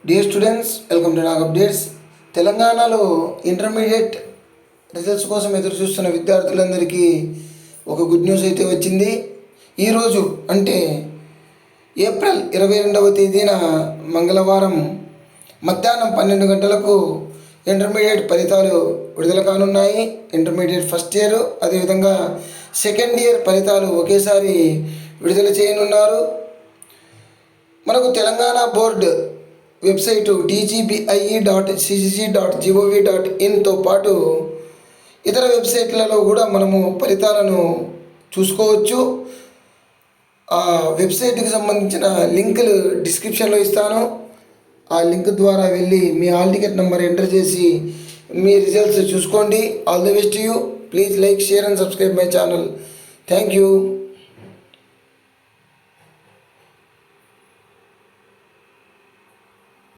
Dear students, welcome to Nag updates. తెలంగాణలో intermediate results కోసం ఎదురు చూస్తున్న విద్యార్థులందరికీ ఒక గుడ్ న్యూస్ అయితే వచ్చింది. ఈరోజు అంటే ఏప్రిల్ 22వ తేదీన మంగళవారం మధ్యాహ్నం 12 గంటలకు ఇంటర్మీడియట్ ఫలితాలు విడుదల కానున్నాయి. ఇంటర్మీడియట్ ఫస్ట్ ఇయర్ అదేవిధంగా సెకండ్ ఇయర్ ఫలితాలు ఒకేసారి విడుదల చేయనున్నారు. మనకు తెలంగాణ బోర్డు వెబ్సైటు tgbi.ccc.gov.inతో పాటు ఇతర వెబ్సైట్లలో కూడా మనము ఫలితాలను చూసుకోవచ్చు. ఆ వెబ్సైట్కి సంబంధించిన లింకులు డిస్క్రిప్షన్లో ఇస్తాను. ఆ లింక్ ద్వారా వెళ్ళి మీ హాల్ టికెట్ నెంబర్ ఎంటర్ చేసి మీ రిజల్ట్స్ చూసుకోండి. All the best you. Please like, share and subscribe my channel. Thank you.